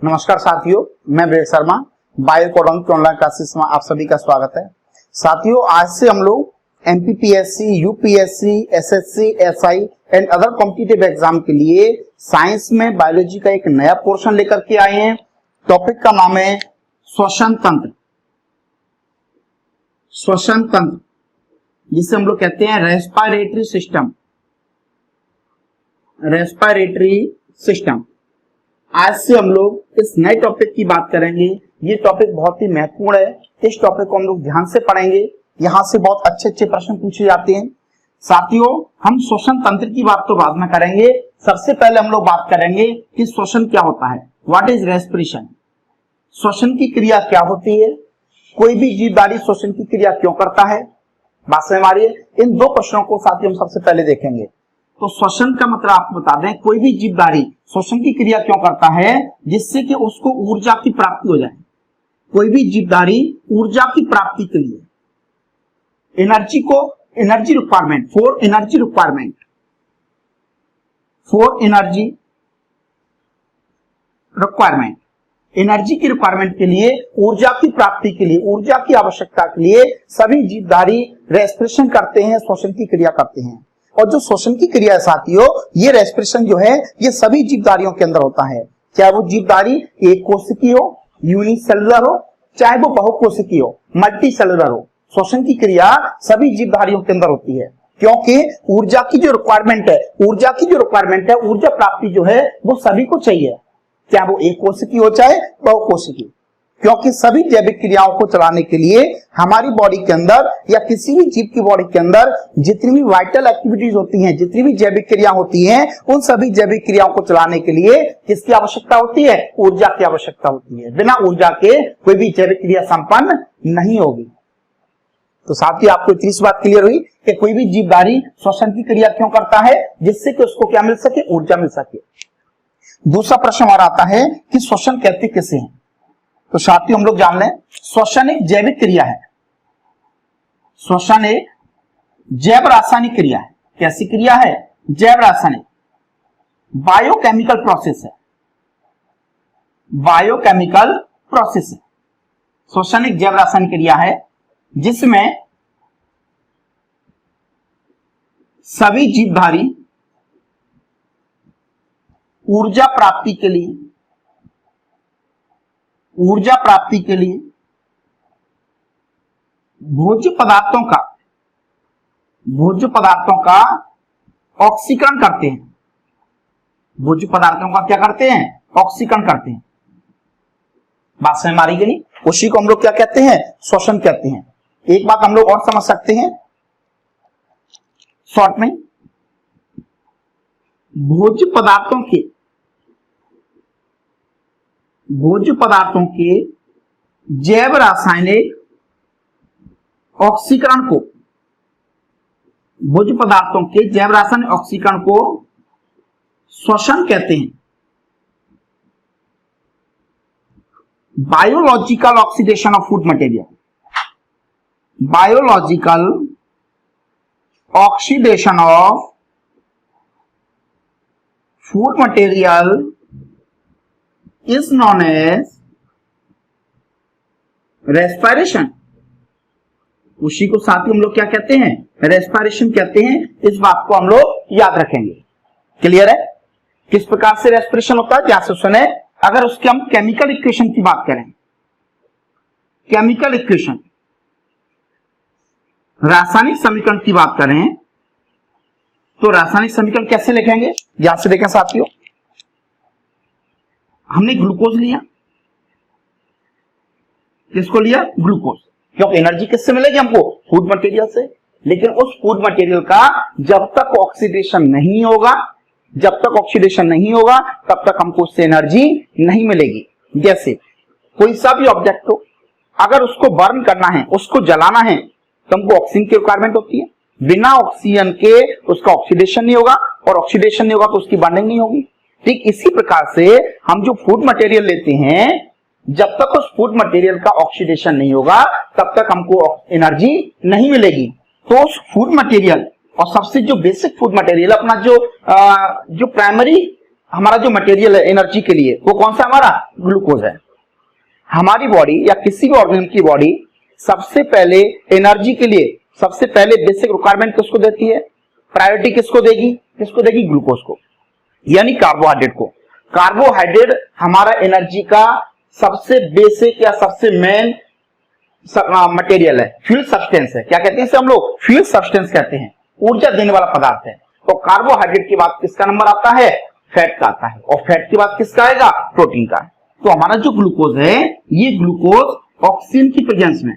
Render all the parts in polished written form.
नमस्कार साथियों, मैं वेद शर्मा बायोइकोनॉमिक के ऑनलाइन क्लासेस में आप सभी का स्वागत है। साथियों, आज से हम लोग MPPSC, UPSC, SSC, SI and other competitive exam के लिए साइंस में बायोलॉजी का एक नया पोर्शन लेकर के आए हैं। टॉपिक का नाम है श्वसन तंत्र। श्वसन तंत्र जिसे हम लोग कहते हैं रेस्पिरेटरी सिस्टम। Respiratory system. आज से हम लोग इस नए टॉपिक की बात करेंगे। ये टॉपिक बहुत ही महत्वपूर्ण है। इस टॉपिक को हम लोग ध्यान से पढ़ेंगे। यहाँ से बहुत अच्छे अच्छे प्रश्न पूछे जाते हैं। साथियों, हम श्वसन तंत्र की बात तो बाद में करेंगे। सबसे पहले हम लोग बात करेंगे कि श्वसन क्या होता है। What is respiration. श्वसन की क्रिया क्या होती है, कोई भी जीवधारी श्वसन की क्रिया क्यों करता है। बात समझ आ रही है। इन दो प्रश्नों को साथियों हम सबसे पहले देखेंगे। तो श्वसन का मतलब आपको बता दें, कोई भी जीवधारी श्वसन की क्रिया क्यों करता है, जिससे कि उसको ऊर्जा की प्राप्ति हो जाए। कोई भी जीवधारी ऊर्जा की प्राप्ति के लिए, energy requirement, for energy requirement, energy की रिक्वायरमेंट के लिए, ऊर्जा की प्राप्ति के लिए, ऊर्जा की आवश्यकता के लिए सभी जीवधारी रेस्पिरेशन करते हैं, श्वसन की क्रिया करते हैं। और जो श्वसन की क्रिया है साथियों, ये रेस्पिरेशन जो है ये सभी जीवधारियों के अंदर होता है। चाहे वो जीवधारी एक कोशिकीय हो, यूनिसेलुलर हो, चाहे वो बहुकोशिकीय हो, मल्टी सेलुलर हो, श्वसन की क्रिया सभी जीवधारियों के अंदर होती है। क्योंकि ऊर्जा की जो रिक्वायरमेंट है, ऊर्जा प्राप्ति जो है वो सभी को चाहिए, चाहे वो एक कोशिकीय हो चाहे बहुकोशिकीय। क्योंकि सभी जैविक क्रियाओं को चलाने के लिए हमारी बॉडी के अंदर या किसी भी जीव की बॉडी के अंदर जितनी भी वाइटल एक्टिविटीज होती हैं, जितनी भी जैविक क्रिया होती हैं, उन सभी जैविक क्रियाओं को चलाने के लिए किसकी आवश्यकता होती है, ऊर्जा की आवश्यकता होती है। बिना ऊर्जा के कोई भी जैविक क्रिया संपन्न नहीं होगी। तो साथियों, आपको इतनी सी बात क्लियर हुई कि कोई भी जीवधारी श्वसन की क्रिया क्यों करता है, जिससे कि उसको क्या मिल सके, ऊर्जा मिल सके। दूसरा प्रश्न हमारा आता है कि श्वसन कहते किसे हैं। तो साथियों, हम लोग जान लें, श्वसन एक जैविक क्रिया है। श्वसन एक जैव रासायनिक क्रिया है। कैसी क्रिया है, जैव रासायनिक, बायोकेमिकल प्रोसेस है। बायोकेमिकल प्रोसेस है। श्वसन एक जैव रासायनिक क्रिया है जिसमें सभी जीवधारी ऊर्जा प्राप्ति के लिए भोज्य पदार्थों का ऑक्सीकरण करते हैं। भोज्य पदार्थों का क्या करते हैं, ऑक्सीकरण करते हैं। बात समझ में आ रही है नहीं। उसी को हम लोग क्या कहते हैं, श्वसन कहते हैं। एक बात हम लोग और समझ सकते हैं शॉर्ट में, भोज्य पदार्थों के जैव रासायनिक ऑक्सीकरण को, भोज्य पदार्थों के जैव रासायनिक ऑक्सीकरण को श्वसन कहते हैं। Biological oxidation of food material, biological oxidation of food material is known as respiration। उसी को साथ ही हम लोग क्या कहते हैं, रेस्पिरेशन कहते हैं। इस बात को हम लोग याद रखेंगे। क्लियर है। किस प्रकार से रेस्पिरेशन होता है, ध्यान से सुने। अगर उसके हम केमिकल इक्वेशन की बात करें, केमिकल इक्वेशन, रासायनिक समीकरण की बात करें, तो रासायनिक समीकरण कैसे लिखेंगे, ध्यान से देखें साथियों। हमने ग्लूकोज लिया, किसको लिया, ग्लूकोज। क्योंकि एनर्जी किससे मिलेगी हमको, फूड मटेरियल से। लेकिन उस फूड मटेरियल का जब तक ऑक्सीडेशन नहीं होगा, तब तक हमको उससे एनर्जी नहीं मिलेगी। जैसे कोई सा भी ऑब्जेक्ट हो, अगर उसको बर्न करना है, उसको जलाना है, तो हमको ऑक्सीजन की रिक्वायरमेंट होती है। बिना ऑक्सीजन के उसका ऑक्सीडेशन नहीं होगा, और ऑक्सीडेशन नहीं होगा तो उसकी बर्निंग नहीं होगी। ठीक इसी प्रकार से हम जो फूड मटेरियल लेते हैं, जब तक उस फूड मटेरियल का ऑक्सीडेशन नहीं होगा तब तक हमको एनर्जी नहीं मिलेगी। तो उस फूड मटेरियल, और सबसे जो बेसिक फूड मटेरियल अपना जो प्राइमरी हमारा जो मटेरियल है एनर्जी के लिए वो कौन सा हमारा ग्लूकोज है। हमारी बॉडी या किसी भी ऑर्गेनिज्म की बॉडी सबसे पहले एनर्जी के लिए सबसे पहले बेसिक रिक्वायरमेंट किसको देती है, प्रायोरिटी किसको देगी, ग्लूकोज को यानी कार्बोहाइड्रेट को। कार्बोहाइड्रेट हमारा एनर्जी का सबसे बेसिक या सबसे मेन मटेरियल है, फ्यूल सब्सटेंस है। क्या कहते हैं इसे हम लोग, फ्यूल सब्सटेंस कहते हैं, ऊर्जा देने वाला पदार्थ है। तो कार्बोहाइड्रेट के बाद किसका नंबर आता है, फैट का आता है, और फैट के बाद किसका आएगा, प्रोटीन का। तो हमारा जो ग्लूकोज है ये ग्लूकोज ऑक्सीजन की प्रेजेंस में,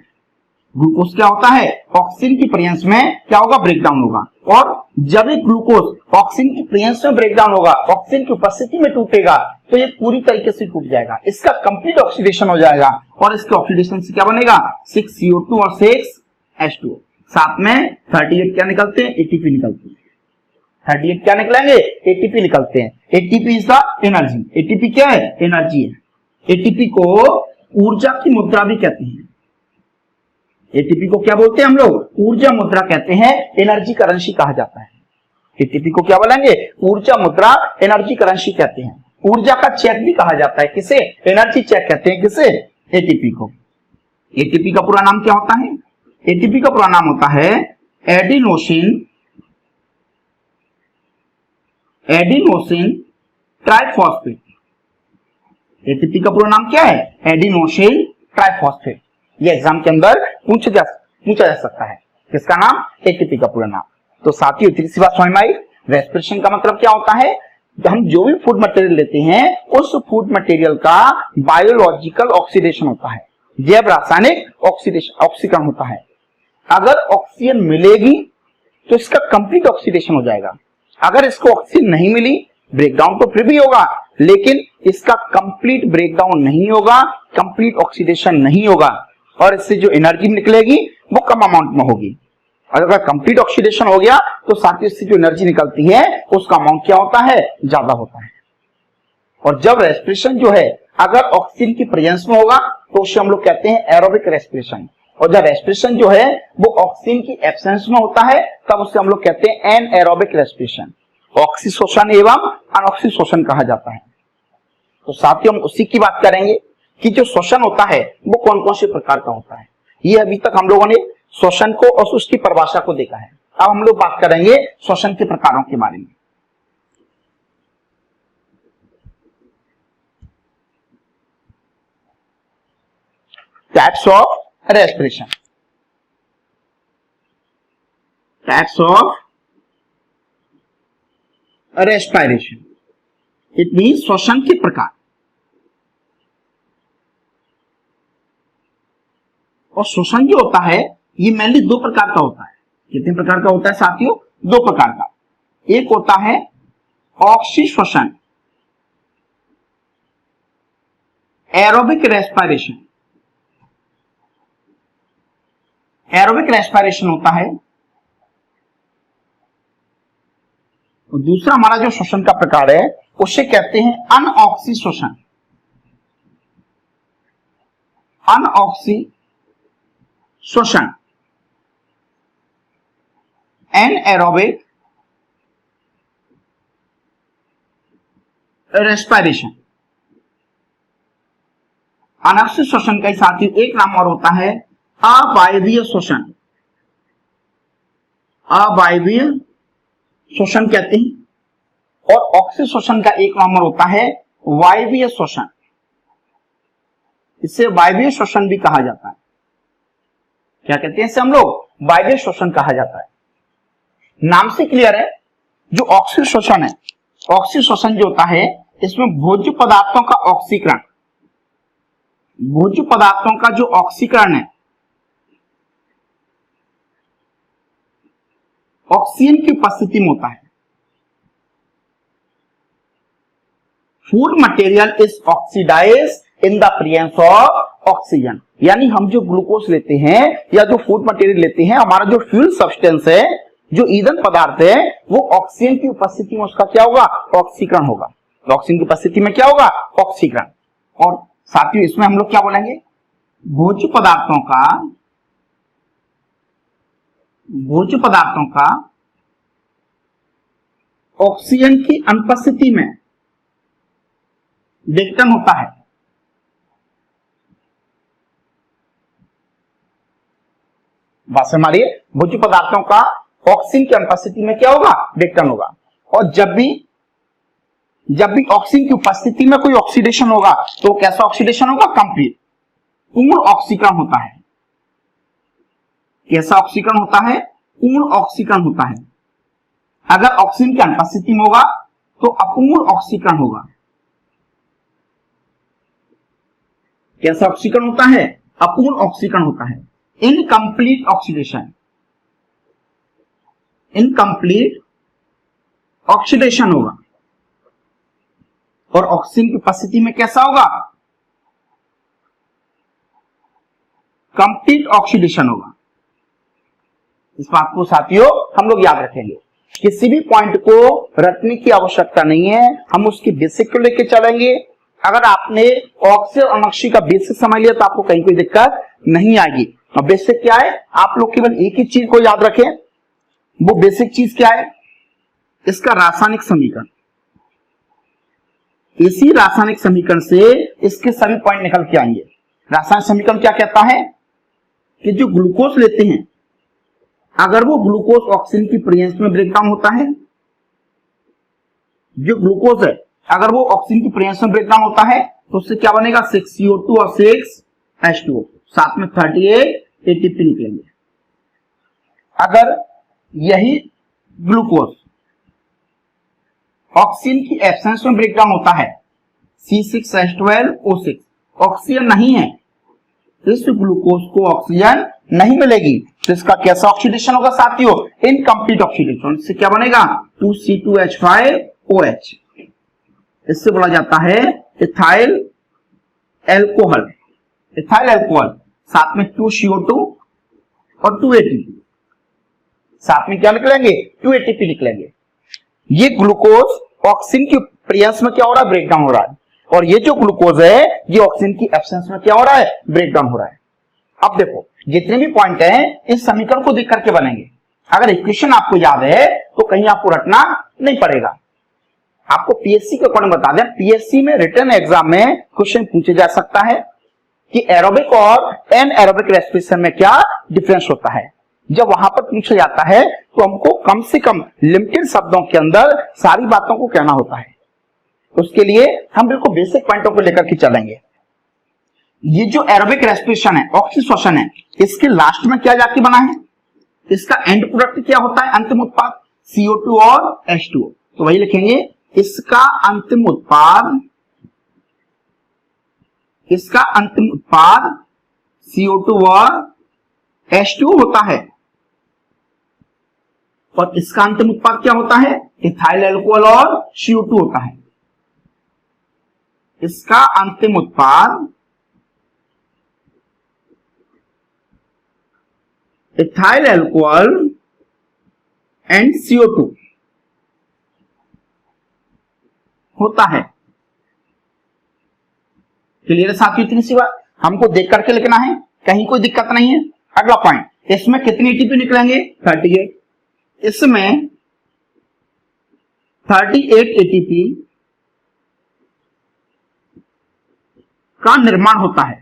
ग्लूकोज क्या होता है, ऑक्सीजन की प्रेजेंस में क्या होगा, ब्रेकडाउन होगा। और जब ये ग्लूकोज ऑक्सीजन की प्रेजेंस में ब्रेकडाउन होगा, ऑक्सीजन की उपस्थिति में टूटेगा, तो ये पूरी तरीके से टूट जाएगा, इसका कंप्लीट ऑक्सीडेशन हो जाएगा। और इसके ऑक्सीडेशन से क्या बनेगा, 6CO2 और 6H2O। साथ में 38 क्या निकलते हैं, एटीपी निकलते हैं। 38 क्या निकलेंगे, एटीपी निकलते हैं। ATP is the energy, ATP क्या है, एनर्जी है। एटीपी को ऊर्जा की मुद्रा भी कहते हैं। एटीपी को क्या बोलते हैं हम लोग, ऊर्जा मुद्रा कहते हैं, एनर्जी करेंसी कहा जाता है। एटीपी को क्या बोलेंगे, ऊर्जा मुद्रा, एनर्जी करेंसी कहते हैं। ऊर्जा का चेक भी कहा जाता है, किसे, एनर्जी चेक कहते हैं, किसे, एटीपी को। एटीपी का पूरा नाम क्या होता है, एटीपी का पूरा नाम होता है एडिनोसिन ट्राइफॉस्फेट। एटीपी का पूरा नाम क्या है, एडिनोसिन ट्राइफॉस्फेट। ये एग्जाम के अंदर पूछा जा सकता है, किसका नाम, एटीपी का पूरा नाम। तो साथियों इतनी सी बात समझ में आई। रेस्पिरेशन का मतलब क्या होता है, हम जो भी फूड मटेरियल लेते हैं उस फूड मटेरियल का बायोलॉजिकल ऑक्सीडेशन होता है, जैव रासायनिक ऑक्सीकरण होता है। अगर ऑक्सीजन मिलेगी तो इसका कंप्लीट ऑक्सीडेशन हो जाएगा, अगर इसको ऑक्सीजन नहीं मिली, ब्रेकडाउन तो फिर भी होगा, लेकिन इसका कंप्लीट ब्रेकडाउन नहीं होगा, कंप्लीट ऑक्सीडेशन नहीं होगा, और इससे जो एनर्जी निकलेगी वो कम अमाउंट में होगी। अगर कंप्लीट ऑक्सीडेशन हो गया तो साथ ही इससे जो एनर्जी निकलती है उसका अमाउंट क्या होता है, ज्यादा होता है। और जब रेस्पिरेशन जो है अगर ऑक्सीजन की प्रेजेंस में होगा तो उसे हम लोग कहते हैं एरोबिक रेस्पिरेशन, और जब रेस्पिरेशन जो है वो ऑक्सीजन की एब्सेंस में होता है तब उसे हम लोग कहते हैं एनएरोबिक रेस्पिरेशन। ऑक्सीशोषण एवं अनऑक्सीशोषण कहा जाता है। तो साथियों हम उसी की बात करेंगे कि जो श्वसन होता है वो कौन कौन से प्रकार का होता है। ये अभी तक हम लोगों ने श्वसन को और उसकी परिभाषा को देखा है। अब हम लोग बात करेंगे श्वसन के प्रकारों के बारे में। Types of respiration, types of respiration, it means श्वसन के प्रकार। और श्वसन जो होता है ये मेनली दो प्रकार का होता है। कितने प्रकार का होता है साथियों, दो प्रकार का। एक होता है ऑक्सीश्वसन, एरोबिक रेस्पिरेशन, एरोबिक रेस्पिरेशन होता है। और दूसरा हमारा जो श्वसन का प्रकार है उसे कहते हैं अनऑक्सीश्वसन, अनऑक्सीश्वसन, एनएरोबिक रेस्पिरेशन। अनऑक्सीश्वसन का साथ ही एक नाम और होता है अवायवीय श्वसन, अवायवीय श्वसन कहते हैं। और ऑक्सीश्वसन का एक नाम और होता है वायवीय श्वसन, इसे वायवीय श्वसन भी कहा जाता है। क्या कहते हैं इसे हम लोग, वायवीय श्वसन कहा जाता है। नाम से क्लियर है। जो ऑक्सीश्वसन है, ऑक्सीश्वसन जो होता है इसमें भोज्य पदार्थों का ऑक्सीकरण, भोज्य पदार्थों का जो ऑक्सीकरण है ऑक्सीजन की उपस्थिति में होता है। Food material is oxidised in the presence of oxygen, यानी हम जो ग्लूकोज लेते हैं या जो फूड मटेरियल लेते हैं, हमारा जो फ्यूल सब्सटेंस है, जो ईंधन पदार्थ है, वो ऑक्सीजन की उपस्थिति में उसका क्या होगा, ऑक्सीकरण होगा। तो ऑक्सीजन की उपस्थिति में क्या होगा, ऑक्सीकरण। और साथियों इसमें हम लोग क्या बोलेंगे, भोज्य पदार्थों का ऑक्सीजन की अनुपस्थिति में ब्रेकडाउन होता है। बात से हमारी भोज्य पदार्थों का ऑक्सीजन की अनुपस्थिति में क्या होगा, ब्रेकडाउन होगा। और जब भी ऑक्सीजन की उपस्थिति में कोई ऑक्सीडेशन होगा तो कैसा ऑक्सीडेशन होगा, कंप्लीट, पूर्ण ऑक्सीकरण होता है। कैसा ऑक्सीकरण होता है, पूर्ण ऑक्सीकरण होता है। अगर ऑक्सीजन की अनुपस्थिति में होगा तो अपूर्ण ऑक्सीकरण होगा। कैसा ऑक्सीकरण होता है, अपूर्ण ऑक्सीकरण होता है। इनकम्प्लीट ऑक्सीडेशन, इनकम्प्लीट ऑक्सीडेशन होगा। और ऑक्सीजन की उपस्थिति में कैसा होगा, कंप्लीट ऑक्सीडेशन होगा। इस बात को साथियों हम लोग याद रखेंगे। किसी भी पॉइंट को रटने की आवश्यकता नहीं है, हम उसकी बेसिक को लेकर चलेंगे। अगर आपने ऑक्सीजन और अनोक्सी का बेसिक समझ लिया तो आपको कहीं कोई दिक्कत नहीं आएगी। और बेसिक क्या है, आप लोग केवल एक ही चीज को याद रखें। वो बेसिक चीज क्या है, इसका रासायनिक समीकरण। इसी रासायनिक समीकरण से इसके सभी पॉइंट निकल के आएंगे। रासायनिक समीकरण क्या कहता है कि जो ग्लूकोज लेते हैं, अगर वो ग्लूकोज ऑक्सीजन की प्रेजेंस में ब्रेकडाउन होता है, जो ग्लूकोज है अगर वो ऑक्सीजन की प्रेजेंस में ब्रेकडाउन होता है तो उससे क्या बनेगा, 6CO2 और 6H2O, साथ में 38 ATP निकलेंगे। अगर यही ग्लूकोज ऑक्सीजन की एब्सेंस में ब्रेकडाउन होता है, C6H12O6, ऑक्सीजन नहीं है, इस ग्लूकोज को ऑक्सीजन नहीं मिलेगी तो इसका कैसा ऑक्सीडेशन होगा साथियों, इनकम्प्लीट ऑक्सीडेशन। इससे क्या बनेगा, 2C2H5OH। इससे बोला जाता है इथाइल एल्कोहल। इथाइल एल्कोहल, साथ में 2CO2 और 2 ATP, साथ में क्या निकलेंगे, 2 ATP निकलेंगे। ये ग्लूकोज ऑक्सीजन की प्रेजेंस में क्या हो रहा है, ब्रेकडाउन हो रहा है। और ये जो ग्लूकोज है ये ऑक्सीजन की एब्सेंस में क्या हो रहा है, ब्रेकडाउन हो रहा है। अब देखो जितने भी पॉइंट हैं इस समीकरण को देख करके बनेंगे। अगर इक्वेशन आपको याद है तो कहीं आपको रटना नहीं पड़ेगा। आपको पीएससी के अकॉर्डिंग बता दें, पीएससी में रिटन एग्जाम में क्वेश्चन पूछे जा सकता है कि एरोबिक और एनएरोबिक रेस्पिरेशन में क्या डिफरेंस होता है। जब वहां पर पूछा जाता है तो हमको कम से कम लिमिटेड शब्दों के अंदर सारी बातों को कहना होता है। उसके लिए हम बिल्कुल बेसिक पॉइंटों को लेकर के चलेंगे। ये जो एरोबिक रेस्पिरेशन है, ऑक्सीश्वसन है, इसके लास्ट में क्या जाके बना है, इसका एंड प्रोडक्ट क्या होता है, अंतिम उत्पाद CO2 और H2O। तो वही लिखेंगे, इसका अंतिम उत्पाद CO2 और H2O होता है। और इसका अंतिम उत्पाद क्या होता है, इथाइल एल्कोहल और CO2 होता है। इसका अंतिम उत्पाद इथाइल एल्कोहल एंड CO2 होता है। क्लियर है साथियों, इतनी सी बात हमको देख करके लिखना है, कहीं कोई दिक्कत नहीं है। अगला पॉइंट, इसमें कितने एटीपी निकलेंगे, 38। इसमें 38 एटीपी का निर्माण होता है।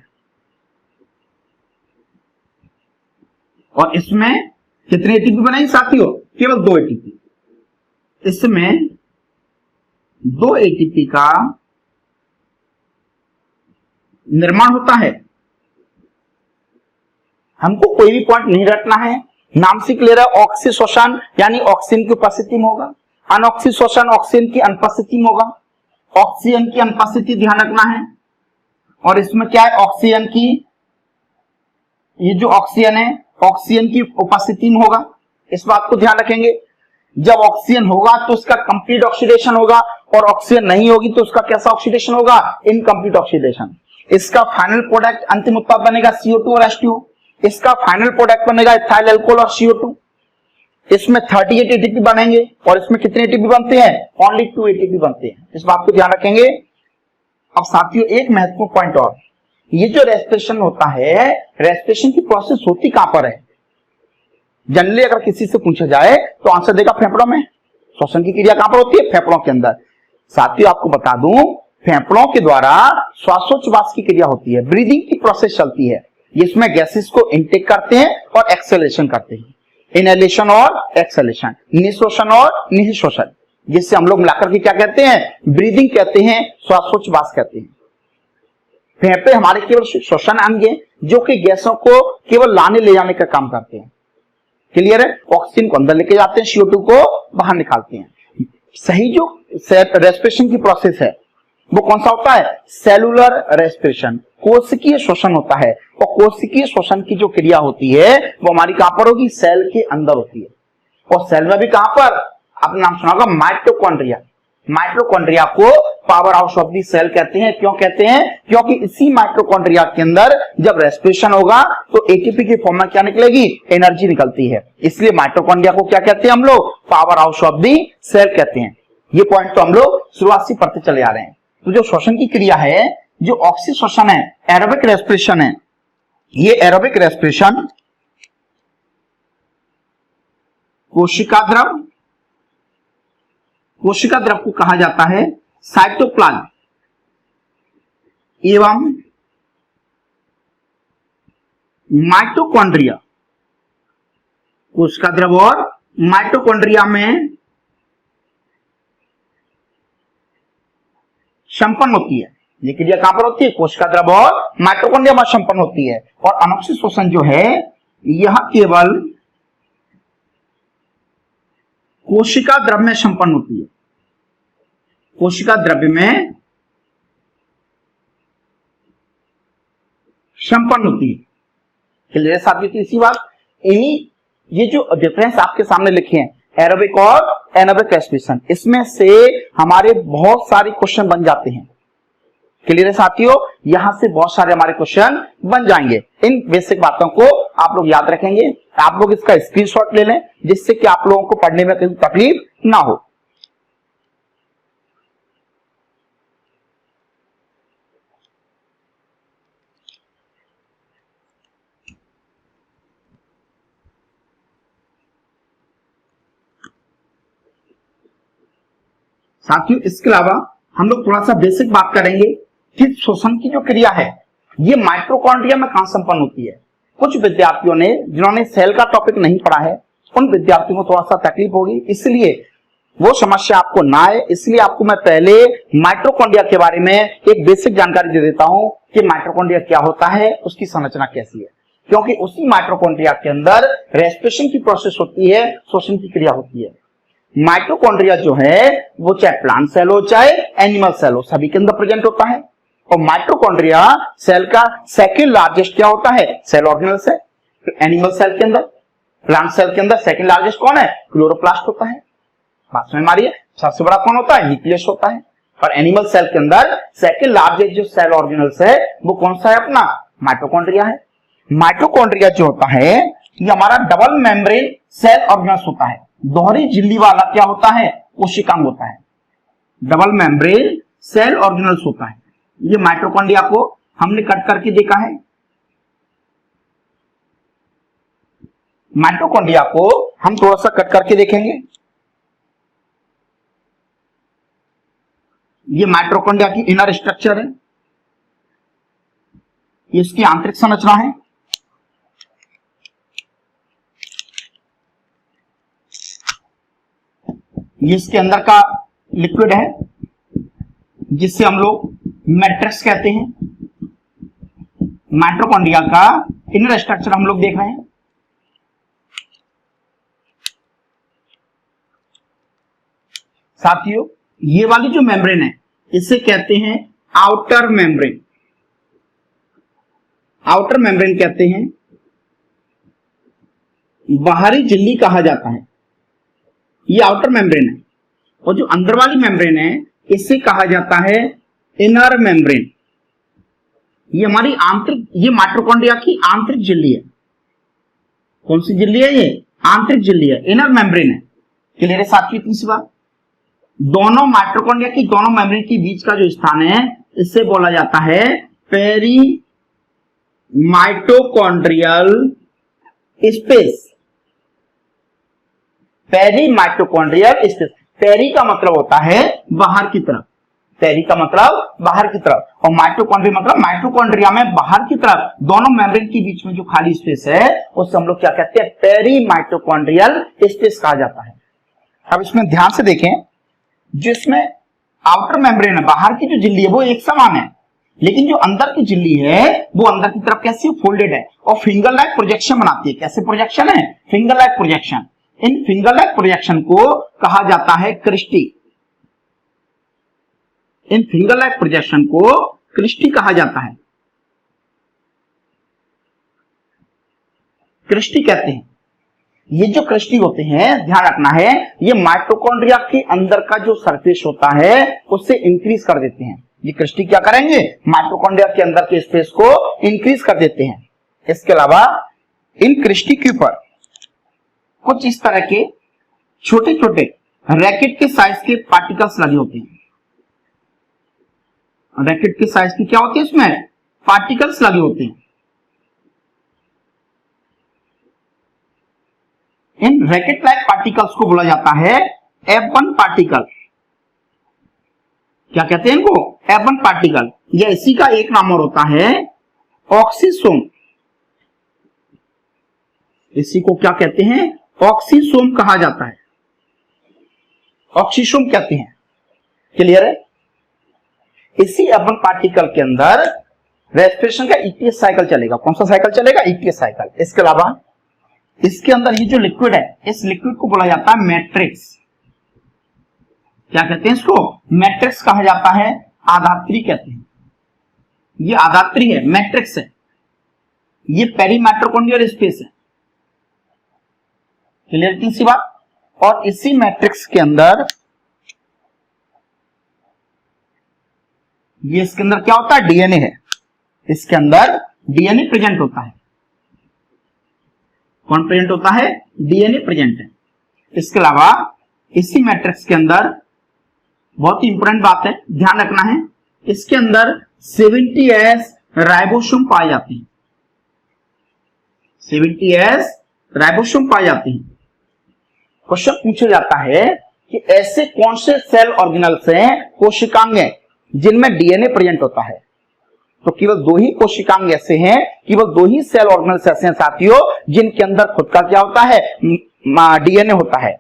और इसमें कितने एटीपी बनाएंगे साथियों, केवल 2 एटीपी। इसमें 2 एटीपी का निर्माण होता है। हमको कोई भी पॉइंट नहीं रटना है, नाम से क्लियर है। ऑक्सीश्वसन यानी ऑक्सीजन की उपस्थिति में होगा, अनऑक्सीश्वसन ऑक्सीजन की अनुपस्थिति में होगा। ऑक्सीजन की अनुपस्थिति ध्यान रखना है। और इसमें क्या है, ऑक्सीजन की, ये जो ऑक्सीजन है ऑक्सीजन की उपस्थिति में होगा, इस बात को ध्यान रखेंगे। जब ऑक्सीजन होगा तो उसका कंप्लीट ऑक्सीडेशन होगा, और ऑक्सीजन नहीं होगी तो उसका कैसा ऑक्सीडेशन होगा, इनकम्प्लीट ऑक्सीडेशन। इसका फाइनल प्रोडक्ट अंतिम उत्पाद बनेगा CO2 और H2O। इसका फाइनल प्रोडक्ट बनेगा इथाइल एल्कोहल और CO2। इसमें 38 एटीपी बनेंगे, और इसमें कितने एटीपी बनते हैं, ओनली 2 एटीपी बनते हैं। इस बात को ध्यान रखेंगे। अब साथियों एक महत्वपूर्ण पॉइंट और, ये जो रेस्पिरेशन होता है, रेस्पिरेशन की प्रोसेस होती कहां पर है। जनरली अगर किसी से पूछा जाए तो आंसर देगा फेफड़ों में। श्वसन की क्रिया कहां पर होती है, फेफड़ों के अंदर। साथियों आपको बता दूं, फेफड़ों के द्वारा श्वासोच्छ्वास की क्रिया होती है, ब्रीदिंग की प्रोसेस चलती है, जिसमें गैसेस को इनटेक करते हैं और एक्सहेलेशन करते हैं, इनहेलेशन और एक्सहेलेशन, निःशोषण और निःशोषण, जिससे हम लोग मिलाकर के क्या कहते हैं, ब्रीदिंग कहते हैं, श्वासोच्छ्वास कहते हैं। फेफड़े हमारे केवल श्वसन अंग हैं जो कि गैसों को केवल लाने ले जाने का काम करते हैं। क्लियर है? ऑक्सीजन को अंदर लेके जाते हैं, CO2 को बाहर निकालते हैं। सही जो रेस्पिरेशन की प्रोसेस है वो कौन सा होता है, सेलुलर रेस्पिरेशन, कोशिकीय श्वसन होता है। और कोशिकीय श्वसन की जो क्रिया होती है वो हमारी कहां पर होगी, सेल के अंदर होती है। और सेल में भी कहां पर, आपने नाम सुना होगा माइटोकॉन्ड्रिया। माइटोकॉन्ड्रिया को power house of the cell कहते हैं। क्यों कहते हैं, क्योंकि इसी माइटोकॉन्ड्रिया के अंदर जब रेस्पिरेशन होगा तो एटीपी की फॉर्म में क्या निकलेगी, एनर्जी निकलती है। इसलिए माइटोकॉन्ड्रिया को क्या कहते हैं हम लोग, power house of the cell कहते हैं। ये पॉइंट तो हम लोग शुरुआत से पढ़ते चले आ रहे हैं। तो जो श्वसन की क्रिया है, जो ऑक्सीजन श्वसन है, एरोबिक रेस्पिरेशन है, ये एरोबिक रेस्पिरेशन कोशिका द्रव को कहा जाता है साइटोप्लाज्म एवं माइटोकॉन्ड्रिया। कोशिका द्रव और माइटोकॉन्ड्रिया में संपन्न होती है। ये क्रिया कहां पर होती है, कोशिका द्रव और माइटोकॉन्ड्रिया में संपन्न होती है। और अनोक्सिक श्वसन जो है यह केवल कोशिका द्रव में संपन्न होती है। कोशिका द्रव्य में संपन्न होती है। क्लियर साथ में इसी बात, ये जो डिफरेंस आपके सामने लिखे हैं, एरोबिक और एनारोबिक रेस्पिरेशन, इसमें से हमारे बहुत सारे क्वेश्चन बन जाते हैं। क्लियर है साथियों, यहां से बहुत सारे हमारे क्वेश्चन बन जाएंगे। इन बेसिक बातों को आप लोग याद रखेंगे। आप लोग इसका स्क्रीनशॉट ले लें जिससे कि आप लोगों को पढ़ने में कोई तकलीफ ना हो। साथियों, इसके अलावा हम लोग थोड़ा सा बेसिक बात करेंगे कि श्वसन की जो क्रिया है ये माइटोकॉन्ड्रिया में कहां संपन्न होती है। कुछ विद्यार्थियों ने, जिन्होंने सेल का टॉपिक नहीं पढ़ा है, उन विद्यार्थियों को थोड़ा सा तकलीफ होगी, इसलिए वो समस्या आपको ना आए, इसलिए आपको मैं पहले माइटोकॉन्ड्रिया के बारे में एक बेसिक जानकारी दे देता हूं कि माइटोकॉन्ड्रिया क्या होता है, उसकी संरचना कैसी है। क्योंकि उसी माइटोकॉन्ड्रिया के अंदर रेस्पिरेशन की प्रोसेस होती है, श्वसन की क्रिया होती है। माइटोकॉन्ड्रिया जो है वो चाहे प्लांट सेल हो चाहे एनिमल सेल हो, सभी के अंदर प्रेजेंट होता है। और माइटोकॉन्ड्रिया सेल का सेकंड लार्जेस्ट क्या होता है, सेल ऑर्गेनल्स है। एनिमल सेल के अंदर, प्लांट सेल के अंदर सेकंड लार्जेस्ट कौन है, क्लोरोप्लास्ट होता है। बात समझ में आ रही है? सबसे बड़ा कौन होता है, न्यूक्लियस होता है। और एनिमल सेल के अंदर सेकंड लार्जेस्ट जो सेल ऑर्गेनल्स है वो कौन सा है, अपना माइटोकॉन्ड्रिया है। माइटोकॉन्ड्रिया जो होता है ये हमारा डबल मेम्ब्रेन सेल ऑर्गेनल्स होता है। दोहरी झिल्ली वाला क्या होता है, कोशिकांग होता है। डबल मेम्ब्रेन सेल ऑर्गेनल्स होता है। ये माइटोकॉन्ड्रिया को हमने कट करके देखा है। माइटोकॉन्ड्रिया को हम थोड़ा सा कट करके देखेंगे। ये माइटोकॉन्ड्रिया की इनर स्ट्रक्चर है, ये इसकी आंतरिक संरचना है। ये इसके अंदर का लिक्विड है जिससे हम लोग मैट्रिक्स कहते हैं। माइटोकॉन्ड्रिया का इनर स्ट्रक्चर हम लोग देख रहे हैं। साथियों, ये वाली जो मेम्ब्रेन है इसे कहते हैं आउटर मेम्ब्रेन। आउटर मेम्ब्रेन कहते हैं, बाहरी झिल्ली कहा जाता है। ये आउटर मेम्ब्रेन है। और जो अंदर वाली मेम्ब्रेन है इसे कहा जाता है इनर मेम्ब्रेन। ये हमारी आंतरिक, ये माइटोकॉन्ड्रिया की आंतरिक झिल्ली है। कौन सी झिल्ली है, ये आंतरिक झिल्ली है, इनर मेम्ब्रेन है। क्लियर है साथियों? तीसरी बात, दोनों माइटोकॉन्ड्रिया की दोनों मेम्ब्रेन के बीच का जो स्थान है इससे बोला जाता है peri mitochondrial space. Peri mitochondrial space, peri का मतलब होता है बाहर की तरफ, पेरी का मतलब बाहर की तरफ, और माइटोकॉन्ड्रिया मतलब माइटोकॉन्ड्रिया में बाहर की तरफ, दोनों मेम्ब्रेन के बीच में जो खाली स्पेस है उससे हम लोग क्या कहते हैं, पेरी माइटोकॉन्ड्रियल स्पेस कहा जाता है। अब इसमें ध्यान से देखें, जिसमें आउटर मेम्ब्रेन है, बाहर की जो झिल्ली है वो एक समान है, लेकिन जो अंदर की झिल्ली है वो अंदर की तरफ कैसी फोल्डेड है और फिंगर लाइक प्रोजेक्शन बनाती है। कैसे प्रोजेक्शन है, finger like projection. In finger like projection को कहा जाता है Christie. In finger like projection को क्रिस्टी कहा जाता है, क्रिस्टी कहते हैं। ये जो क्रिस्टी होते हैं, ध्यान रखना है, ये माइटोकॉन्ड्रिया के अंदर का जो सरफेस होता है उससे इंक्रीज कर देते हैं। ये क्रिस्टी क्या करेंगे, माइटोकॉन्ड्रिया के अंदर के स्पेस को इंक्रीज कर देते हैं। इसके अलावा इन क्रिस्टी के ऊपर कुछ इस तरह के छोटे छोटे रैकेट के साइज के पार्टिकल्स लगे होते हैं। रैकेट के साइज की क्या होती है, इसमें पार्टिकल्स लगे होते हैं। इन रैकेट लाइक पार्टिकल्स को बोला जाता है F1 पार्टिकल। क्या कहते हैं इनको, F1 पार्टिकल। या इसी का एक नाम और होता है ऑक्सीसोम। इसी को क्या कहते हैं, ऑक्सीसोम कहा जाता है, ऑक्सीसोम कहते हैं। क्लियर है। इसी F1 पार्टिकल के अंदर रेस्पिरेशन का ETS साइकिल चलेगा। कौन सा साइकिल चलेगा, ETS साइकिल। इसके अलावा इसके अंदर ये जो लिक्विड है, इस लिक्विड को बोला जाता है मैट्रिक्स। क्या कहते हैं इसको, मैट्रिक्स कहा जाता है, आधात्री कहते हैं। ये आधात्री है, मैट्रिक्स है, ये पेरीमाइटोकॉन्ड्रियल स्पेस है। क्लियर सी बात। और इसी मैट्रिक्स के अंदर ये इसके अंदर क्या होता है, डीएनए है। इसके अंदर डीएनए प्रेजेंट होता है। कौन प्रेजेंट होता है, डीएनए प्रेजेंट है। इसके अलावा इसी मैट्रिक्स के अंदर बहुत ही इंपॉर्टेंट बात है, ध्यान रखना है, इसके अंदर 70S राइबोसोम पाए जाते हैं। 70S राइबोसोम पाए जाते हैं। क्वेश्चन पूछा जाता है कि ऐसे कौन से सेल ऑर्गेनल्स हैं, कोशिकांग हैं, जिनमें डीएनए प्रेजेंट होता है। तो केवल दो ही कोशिकांग ऐसे हैं, केवल दो ही सेल ऑर्गेनल्स ऐसे हैं साथियों, जिनके अंदर खुद का क्या होता है, डीएनए होता है।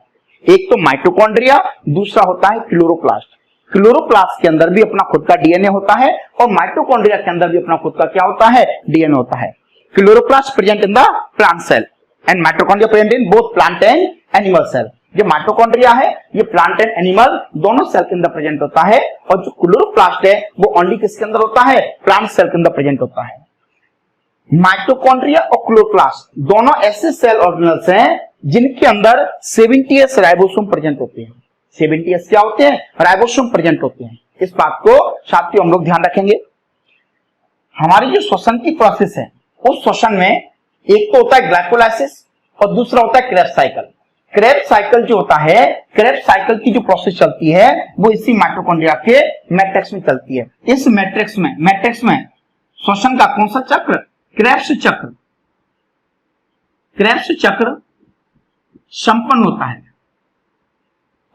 एक तो माइटोकॉन्ड्रिया, दूसरा होता है क्लोरोप्लास्ट। क्लोरोप्लास्ट के अंदर भी अपना खुद का डीएनए होता है और माइटोकॉन्ड्रिया के अंदर भी अपना खुद का क्या होता है, डीएनए होता है। Chloroplast present in the plant cell and mitochondria present in both plant and animal cell. जो माइटोकॉन्ड्रिया है ये प्लांट एंड एनिमल दोनों सेल के अंदर प्रेजेंट होता है, और जो क्लोरोप्लास्ट है वो ओनली किसके अंदर होता है, प्लांट सेल के अंदर प्रेजेंट होता है। माइटोकॉन्ड्रिया और क्लोरोप्लास्ट दोनों ऐसे सेल ऑर्गेनल्स हैं जिनके अंदर 70S राइबोसोम प्रेजेंट होते हैं। 70S क्या होते हैं, राइबोसोम प्रेजेंट होते हैं। इस बात को साथियों हम लोग ध्यान रखेंगे। हमारी जो श्वसन की प्रोसेस है, उस श्वसन में एक तो होता है ग्लाइकोलाइसिस और दूसरा होता है क्रेब्स साइकिल। क्रेब्स साइकिल जो होता है, क्रेब्स साइकिल की जो प्रोसेस चलती है वो इसी माइटोकॉन्ड्रिया के मैट्रिक्स में चलती है। इस मैट्रिक्स में श्वसन का कौन सा चक्र, क्रेब्स चक्र, क्रेब्स चक्र संपन्न होता है।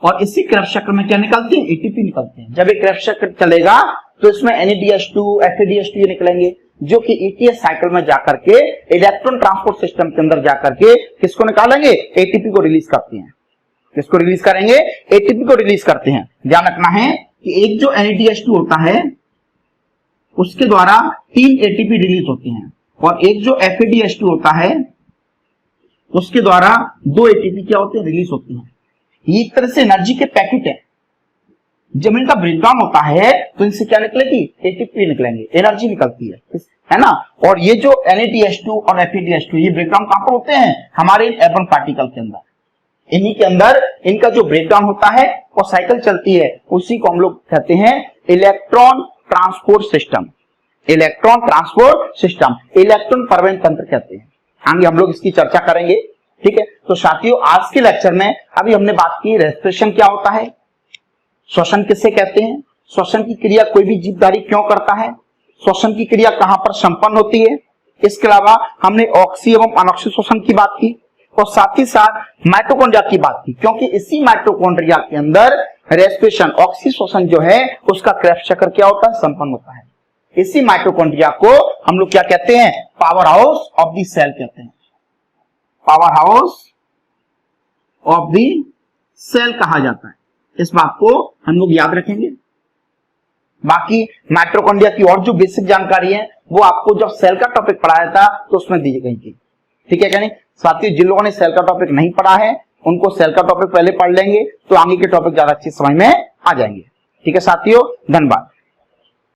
और इसी क्रेब्स चक्र में क्या निकलती है, एटीपी निकलते हैं। जब ये क्रेब्स चक्र चलेगा तो इसमें NADH2, FADH2 निकलेंगे, जो कि ETS साइकिल में जाकर के इलेक्ट्रॉन ट्रांसपोर्ट सिस्टम के अंदर जाकर के किसको निकालेंगे, एटीपी को रिलीज करते हैं। किसको रिलीज करेंगे, एटीपी को रिलीज करते हैं। ध्यान रखना है कि एक जो NADH2 होता है उसके द्वारा 3 एटीपी रिलीज होते हैं, और एक जो FADH2 होता है उसके द्वारा 2 एटीपी क्या होते हैं, रिलीज होते हैं। ये एक तरह से एनर्जी के पैकेट है। जब इनका ब्रेकडाउन होता है तो इनसे क्या निकलेगी, एटीपी निकलेंगे, एनर्जी निकलती है ना। और ये जो NADH2 और FADH2 ये ब्रेकडाउन कहां पर होते हैं, हमारे F1 पार्टिकल के अंदर। इन्हीं के अंदर इनका जो ब्रेकडाउन होता है और साइकिल चलती है, उसी को हम लोग कहते हैं electron transport system. Electron transport system, electron परिवहन तंत्र कहते हैं। आगे हम लोग इसकी चर्चा करेंगे, ठीक है। तो साथियों आज के लेक्चर में अभी हमने बात की रेस्पिरेशन क्या होता है, श्वसन किसे कहते हैं, श्वसन की क्रिया कोई भी जीवधारी क्यों करता है, श्वसन की क्रिया कहां पर संपन्न होती है। इसके अलावा हमने ऑक्सी एवं अनॉक्सी श्वसन की बात की और साथ ही साथ माइटोकॉन्ड्रिया की बात की, क्योंकि इसी माइटोकॉन्ड्रिया के अंदर रेस्पिरेशन ऑक्सीश्वसन जो है उसका क्रेब्स चक्र क्या होता है, संपन्न होता है। इसी माइटोकॉन्ड्रिया को हम लोग क्या कहते हैं, power house of the cell कहते हैं, power house of the cell कहा जाता है। इस बात को हम लोग याद रखेंगे। बाकी माइटोकॉन्ड्रिया की और जो बेसिक जानकारी है वो आपको जब सेल का टॉपिक पढ़ाया था तो उसमें दी गई थी, ठीक है क्या नहीं साथियों। जिन लोगों ने सेल का टॉपिक नहीं पढ़ा है उनको सेल का टॉपिक पहले पढ़ लेंगे तो आगे के टॉपिक ज्यादा अच्छी समझ में आ जाएंगे। ठीक है साथियों, धन्यवाद।